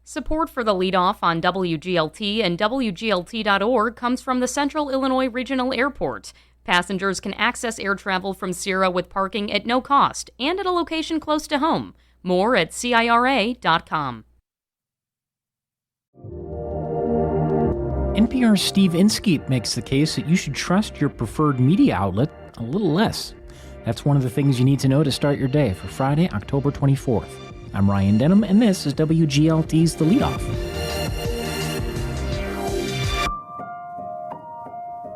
Support for the Leadoff on WGLT and WGLT.org comes from the Central Illinois Regional Airport. Passengers can access air travel from Sierra with parking at no cost and at a location close to home. More at CIRA.com. NPR's Steve Inskeep makes the case that you should trust your preferred media outlet a little less. That's one of the things you need to know to start your day for Friday, October 24th. I'm Ryan Denham, and this is WGLT's The Leadoff.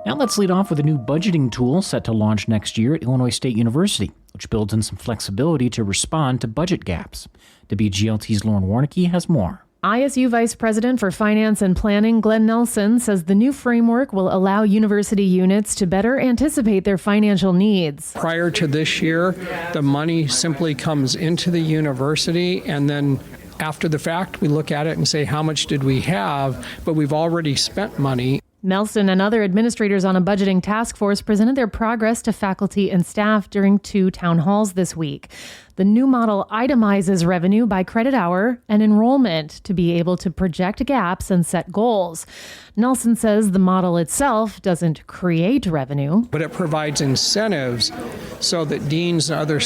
Now let's lead off with a new budgeting tool set to launch next year at Illinois State University, which builds in some flexibility to respond to budget gaps. WGLT's Lauren Warnicki has more. ISU Vice President for Finance and Planning Glenn Nelson says the new framework will allow university units to better anticipate their financial needs. Prior to this year, the money simply comes into the university, and then after the fact, we look at it and say, how much did we have? But we've already spent money. Nelson and other administrators on a budgeting task force presented their progress to faculty and staff during 2 town halls this week. The new model itemizes revenue by credit hour and enrollment to be able to project gaps and set goals. Nelson says the model itself doesn't create revenue, But it provides incentives so that deans and other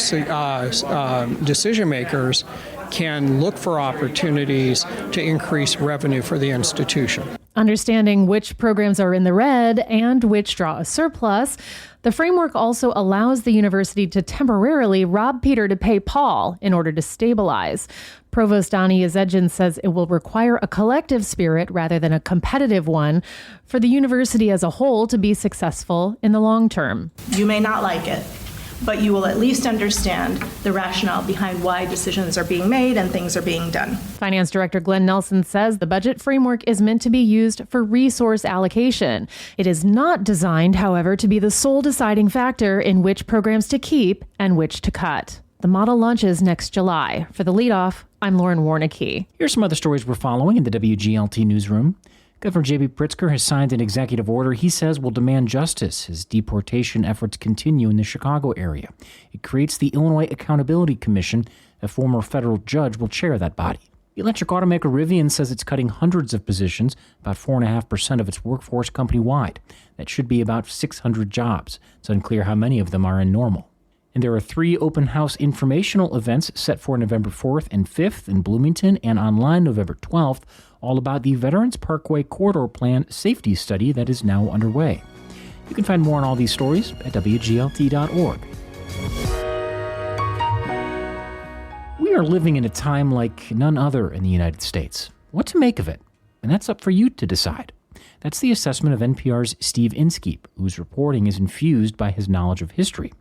decision makers can look for opportunities to increase revenue for the institution. understanding which programs are in the red and which draw a surplus. The framework also allows the university to temporarily rob Peter to pay Paul in order to stabilize. Provost Donnie Yazedjian says it will require a collective spirit rather than a competitive one for the university as a whole to be successful in the long term. You may not like it, but you will at least understand the rationale behind why decisions are being made and things are being done. Finance Director Glenn Nelson says the budget framework is meant to be used for resource allocation. It is not designed, however, to be the sole deciding factor in which programs to keep and which to cut. The model launches next July. For The Leadoff, I'm Lauren Warnicki. Here's some other stories we're following in the WGLT newsroom. Governor J.B. Pritzker has signed an executive order he says will demand justice as deportation efforts continue in the Chicago area. It creates the Illinois Accountability Commission. A former federal judge will chair that body. The electric automaker Rivian says it's cutting hundreds of positions, about 4.5% of its workforce company-wide. That should be about 600 jobs. It's unclear how many of them are in Normal. And there are 3 open house informational events set for November 4th and 5th in Bloomington and online November 12th, all about the Veterans Parkway Corridor Plan safety study that is now underway. You can find more on all these stories at WGLT.org. We are living in a time like none other in the United States. What to make of it? And that's up for you to decide. That's the assessment of NPR's Steve Inskeep, whose reporting is infused by his knowledge of history.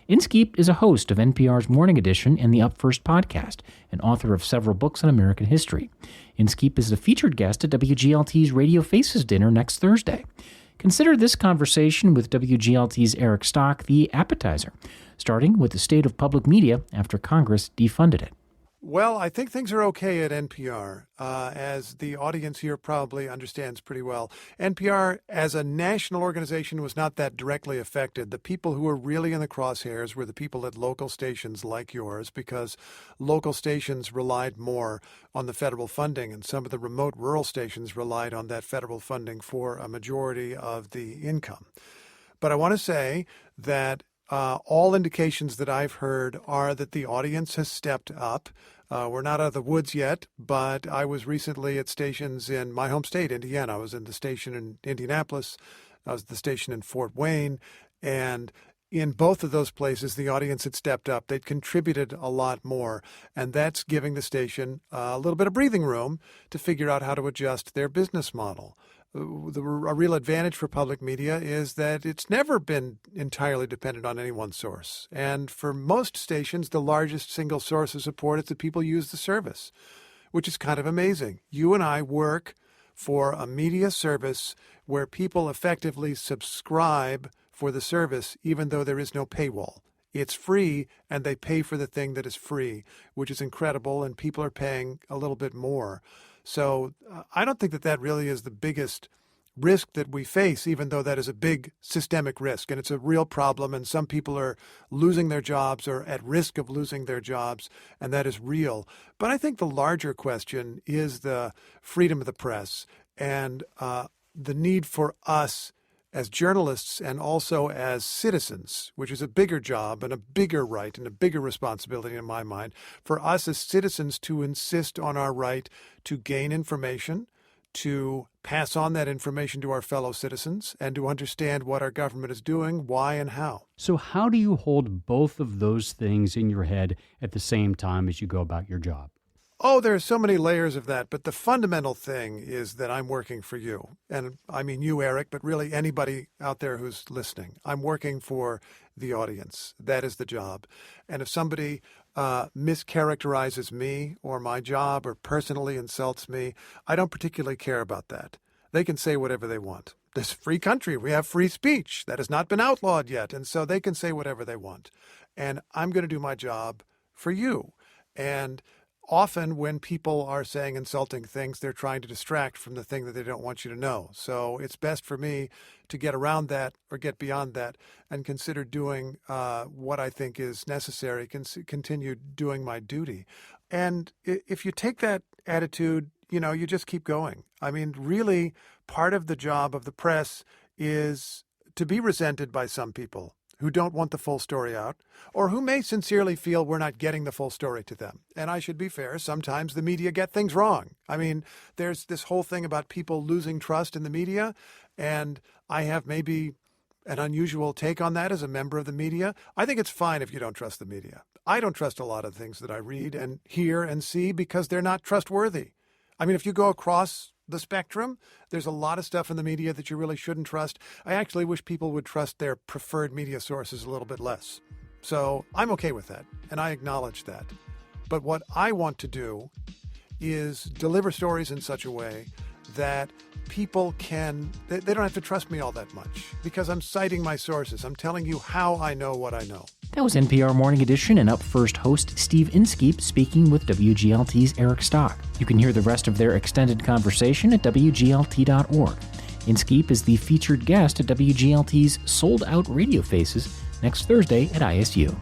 Inskeep is a host of NPR's Morning Edition and the Up First podcast, and author of several books on American history. Inskeep is a featured guest at WGLT's Radio Faces dinner next Thursday. Consider this conversation with WGLT's Eric Stock the appetizer, starting with the state of public media after Congress defunded it. Well, I think things are okay at NPR, as the audience here probably understands pretty well. NPR, as a national organization, was not that directly affected. The people who were really in the crosshairs were the people at local stations like yours, because local stations relied more on the federal funding, and some of the remote rural stations relied on that federal funding for a majority of the income. But I want to say that all indications that I've heard are that the audience has stepped up. We're not out of the woods yet, but I was recently at stations in my home state, Indiana. I was in the station in Indianapolis. I was at the station in Fort Wayne. And in both of those places, the audience had stepped up. They'd contributed a lot more. And that's giving the station a little bit of breathing room to figure out how to adjust their business model. A real advantage for public media is that it's never been entirely dependent on any one source. And for most stations, the largest single source of support is that people use the service, which is kind of amazing. You and I work for a media service where people effectively subscribe for the service, even though there is no paywall. It's free, and they pay for the thing that is free, which is incredible, and people are paying a little bit more. So I don't think that really is the biggest risk that we face, even though that is a big systemic risk and it's a real problem, and some people are losing their jobs or at risk of losing their jobs, and that is real. But I think the larger question is the freedom of the press and the need for us as journalists and also as citizens, which is a bigger job and a bigger right and a bigger responsibility in my mind, for us as citizens to insist on our right to gain information, to pass on that information to our fellow citizens, and to understand what our government is doing, why and how. So how do you hold both of those things in your head at the same time as you go about your job? Oh, there are so many layers of that, but the fundamental thing is that I'm working for you. And I mean you, Eric, but really anybody out there who's listening. I'm working for the audience. That is the job. And if somebody mischaracterizes me or my job or personally insults me, I don't particularly care about that. They can say whatever they want. This is a free country. We have free speech. That has not been outlawed yet. And so they can say whatever they want. And I'm going to do my job for you. And often when people are saying insulting things, they're trying to distract from the thing that they don't want you to know. So it's best for me to get around that or get beyond that and consider doing what I think is necessary, continue doing my duty. And if you take that attitude, you just keep going. I mean, really, part of the job of the press is to be resented by some people who don't want the full story out, or who may sincerely feel we're not getting the full story to them. And I should be fair, sometimes the media get things wrong. I mean, there's this whole thing about people losing trust in the media, and I have maybe an unusual take on that as a member of the media. I think it's fine if you don't trust the media. I don't trust a lot of things that I read and hear and see because they're not trustworthy. I mean, if you go across the spectrum, there's a lot of stuff in the media that you really shouldn't trust. I actually wish people would trust their preferred media sources a little bit less. So I'm okay with that, and I acknowledge that. But what I want to do is deliver stories in such a way that people they don't have to trust me all that much because I'm citing my sources. I'm telling you how I know what I know. That was NPR Morning Edition, and up first, host Steve Inskeep speaking with WGLT's Eric Stock. You can hear the rest of their extended conversation at WGLT.org. Inskeep is the featured guest at WGLT's Sold Out Radio Faces next Thursday at ISU.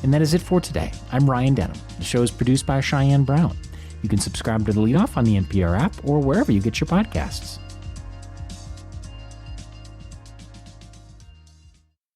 And that is it for today. I'm Ryan Denham. The show is produced by Cheyenne Brown. You can subscribe to The Leadoff on the NPR app or wherever you get your podcasts.